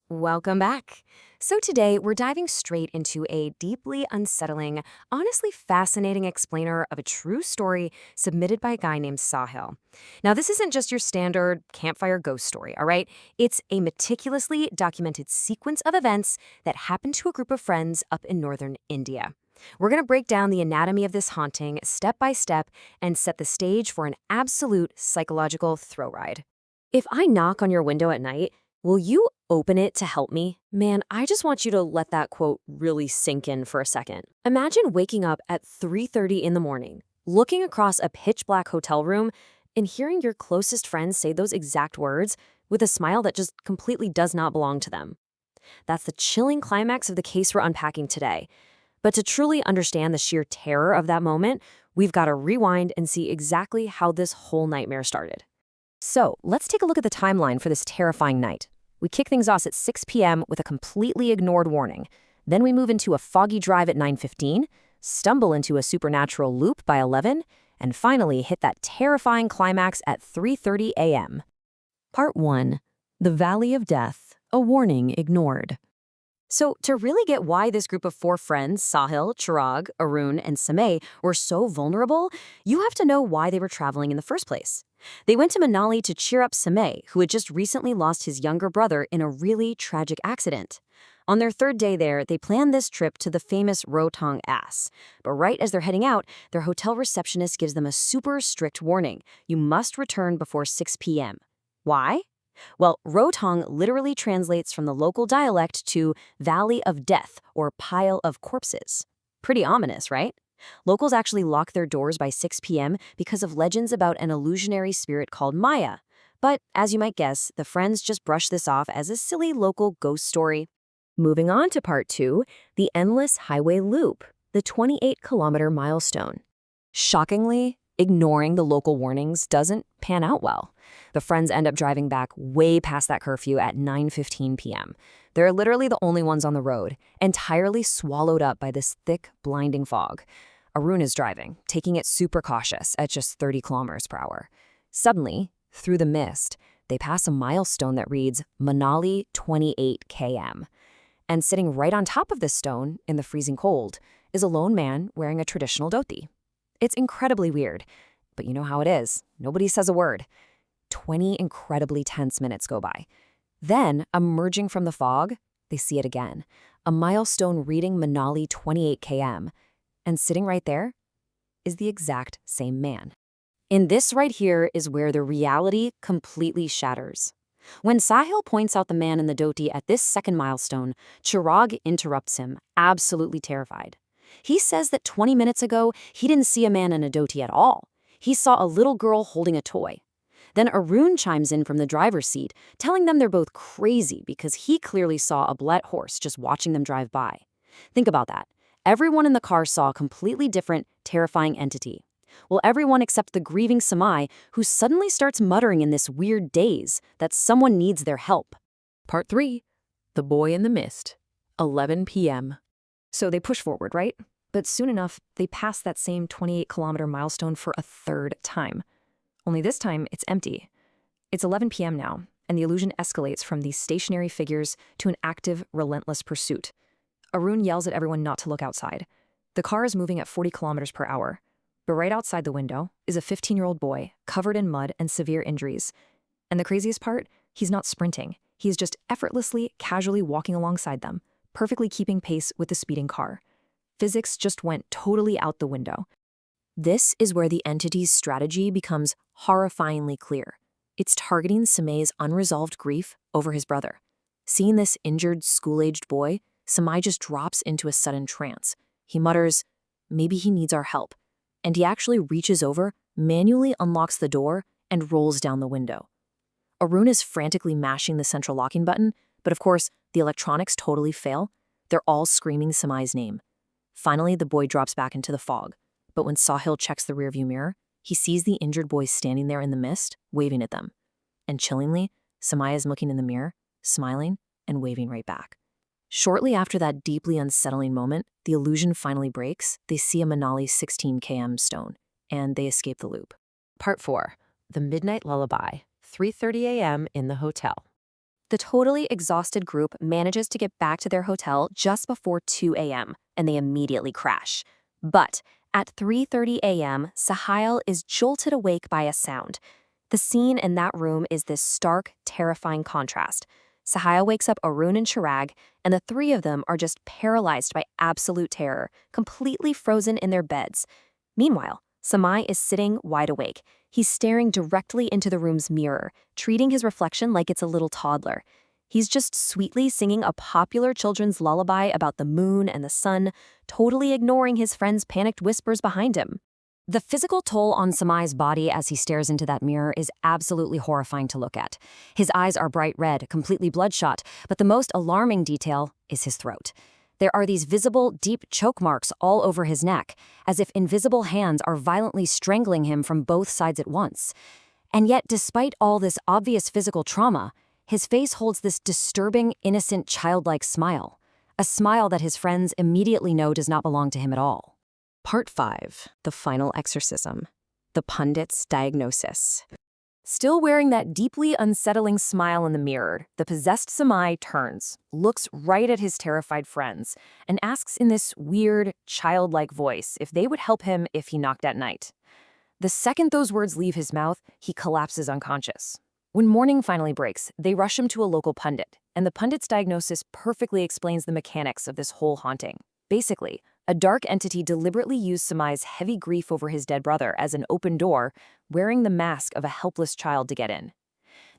Welcome back. So today we're diving straight into a deeply unsettling, honestly fascinating explainer of a true story submitted by a guy named Sahil. Now, this isn't just your standard campfire ghost story, all right? It's a meticulously documented sequence of events that happened to a group of friends up in northern India. We're going to break down the anatomy of this haunting step by step and set the stage for an absolute psychological thrill ride. If I knock on your window at night, will you open it to help me? Man, I just want you to let that quote really sink in for a second. Imagine waking up at 3:30 in the morning, looking across a pitch-black hotel room, and hearing your closest friends say those exact words with a smile that just completely does not belong to them. That's the chilling climax of the case we're unpacking today. But to truly understand the sheer terror of that moment, we've got to rewind and see exactly how this whole nightmare started. So, let's take a look at the timeline for this terrifying night. We kick things off at 6 p.m. with a completely ignored warning. Then we move into a foggy drive at 9:15, stumble into a supernatural loop by 11, and finally hit that terrifying climax at 3:30 a.m. Part 1. The Valley of Death, a warning ignored. So, to really get why this group of four friends, Sahil, Chirag, Arun, and Samay, were so vulnerable, you have to know why they were traveling in the first place. They went to Manali to cheer up Samay, who had just recently lost his younger brother in a really tragic accident. On their third day there, they planned this trip to the famous Rohtang Pass. But right as they're heading out, their hotel receptionist gives them a super strict warning. You must return before 6 p.m. Why? Well, Rohtang literally translates from the local dialect to Valley of Death or Pile of Corpses. Pretty ominous, right? Locals actually lock their doors by 6 p.m. because of legends about an illusionary spirit called Maya. But, as you might guess, the friends just brush this off as a silly local ghost story. Moving on to part 2, the endless highway loop, the 28-kilometer milestone. Shockingly, ignoring the local warnings doesn't pan out well. The friends end up driving back way past that curfew at 9:15 p.m. They're literally the only ones on the road, entirely swallowed up by this thick, blinding fog. Arun is driving, taking it super cautious at just 30 kilometers per hour. Suddenly, through the mist, they pass a milestone that reads Manali 28 km. And sitting right on top of this stone, in the freezing cold, is a lone man wearing a traditional dhoti. It's incredibly weird, but you know how it is. Nobody says a word. 20 incredibly tense minutes go by. Then, emerging from the fog, they see it again. A milestone reading Manali 28 km. And sitting right there is the exact same man. In this right here is where the reality completely shatters. When Sahil points out the man in the dhoti at this second milestone, Chirag interrupts him, absolutely terrified. He says that 20 minutes ago, he didn't see a man in a dhoti at all. He saw a little girl holding a toy. Then Arun chimes in from the driver's seat, telling them they're both crazy because he clearly saw a black horse just watching them drive by. Think about that. Everyone in the car saw a completely different, terrifying entity. Well, everyone except the grieving Samay, who suddenly starts muttering in this weird daze that someone needs their help. Part 3. The Boy in the Mist, 11 p.m. So they push forward, right? But soon enough, they pass that same 28-kilometer milestone for a third time. Only this time, it's empty. It's 11 p.m. now, and the illusion escalates from these stationary figures to an active, relentless pursuit. Arun yells at everyone not to look outside. The car is moving at 40 kilometers per hour. But right outside the window is a 15-year-old boy covered in mud and severe injuries. And the craziest part, he's not sprinting. He is just effortlessly, casually walking alongside them, perfectly keeping pace with the speeding car. Physics just went totally out the window. This is where the entity's strategy becomes horrifyingly clear. It's targeting Samay's unresolved grief over his brother. Seeing this injured, school-aged boy, Samay just drops into a sudden trance. He mutters, "Maybe he needs our help." And he actually reaches over, manually unlocks the door, and rolls down the window. Arun is frantically mashing the central locking button, but of course, the electronics totally fail. They're all screaming Samay's name. Finally, the boy drops back into the fog. But when Sahil checks the rearview mirror, he sees the injured boy standing there in the mist, waving at them. And chillingly, Samay is looking in the mirror, smiling, and waving right back. Shortly after that deeply unsettling moment, the illusion finally breaks. They see a Manali 16 km stone, and they escape the loop. Part 4. The Midnight Lullaby, 3:30 a.m. in the hotel. The totally exhausted group manages to get back to their hotel just before 2 a.m., and they immediately crash. But at 3:30 a.m., Sahil is jolted awake by a sound. The scene in that room is this stark, terrifying contrast. Sahil wakes up Arun and Chirag, and the three of them are just paralyzed by absolute terror, completely frozen in their beds. Meanwhile, Samai is sitting wide awake. He's staring directly into the room's mirror, treating his reflection like it's a little toddler. He's just sweetly singing a popular children's lullaby about the moon and the sun, totally ignoring his friend's panicked whispers behind him. The physical toll on Samai's body as he stares into that mirror is absolutely horrifying to look at. His eyes are bright red, completely bloodshot, but the most alarming detail is his throat. There are these visible, deep choke marks all over his neck, as if invisible hands are violently strangling him from both sides at once. And yet, despite all this obvious physical trauma, his face holds this disturbing, innocent, childlike smile. A smile that his friends immediately know does not belong to him at all. Part 5. The Final Exorcism. The Pundit's Diagnosis. Still wearing that deeply unsettling smile in the mirror, the possessed Samai turns, looks right at his terrified friends, and asks in this weird, childlike voice if they would help him if he knocked at night. The second those words leave his mouth, he collapses unconscious. When morning finally breaks, they rush him to a local pundit, and the pundit's diagnosis perfectly explains the mechanics of this whole haunting. Basically, a dark entity deliberately used Samai's heavy grief over his dead brother as an open door, wearing the mask of a helpless child to get in.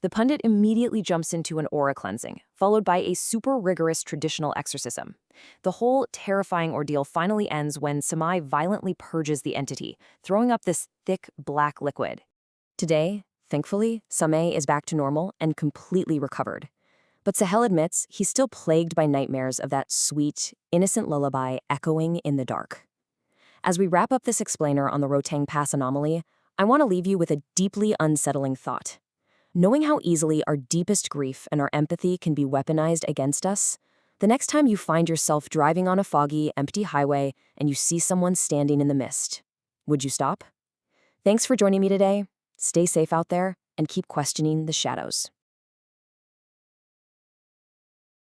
The pundit immediately jumps into an aura cleansing, followed by a super rigorous traditional exorcism. The whole terrifying ordeal finally ends when Samai violently purges the entity, throwing up this thick black liquid. Today, thankfully, Samai is back to normal and completely recovered. But Sahel admits he's still plagued by nightmares of that sweet, innocent lullaby echoing in the dark. As we wrap up this explainer on the Rohtang Pass Anomaly, I want to leave you with a deeply unsettling thought. Knowing how easily our deepest grief and our empathy can be weaponized against us, the next time you find yourself driving on a foggy, empty highway and you see someone standing in the mist, would you stop? Thanks for joining me today. Stay safe out there and keep questioning the shadows.